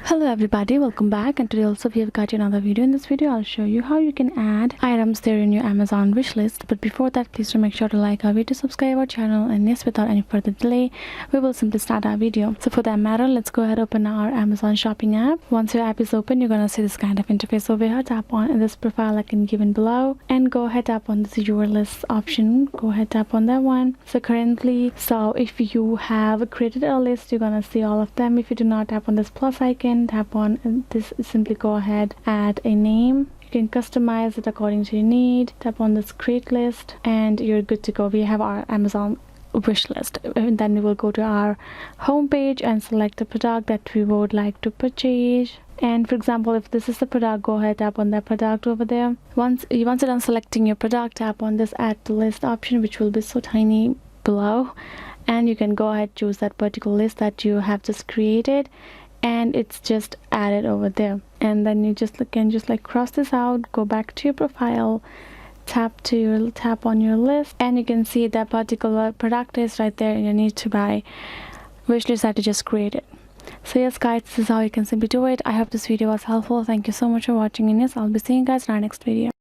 Hello everybody, welcome back, and today also we have got another video. In this video I'll show you how you can add items there in your Amazon wishlist. But before that, please do make sure to like our video, subscribe our channel, and yes, without any further delay we will simply start our video. So for that matter, let's go ahead, open our Amazon shopping app. Once your app is open, you're gonna see this kind of interface over here. Tap on this profile icon given below and go ahead, tap on this your list option. Go ahead, tap on that one. So if you have created a list, you're gonna see all of them. If you do not, tap on this plus icon, tap on this, simply go ahead, add a name. You can customize it according to your need. Tap on this create list and you're good to go. We have our Amazon wish list, and then we will go to our home page and select the product that we would like to purchase. And for example, if this is the product, go ahead, tap on that product over there. Once you're done selecting your product, tap on this add to list option, which will be so tiny below, and you can go ahead, choose that particular list that you have just created, and it's just added over there. And then you can just cross this out, go back to your profile, tap on your list, and you can see that particular product is right there in your need to buy wish list that you just created. So yes guys, this is how you can simply do it. I hope this video was helpful. Thank you so much for watching, and yes, I'll be seeing you guys in our next video.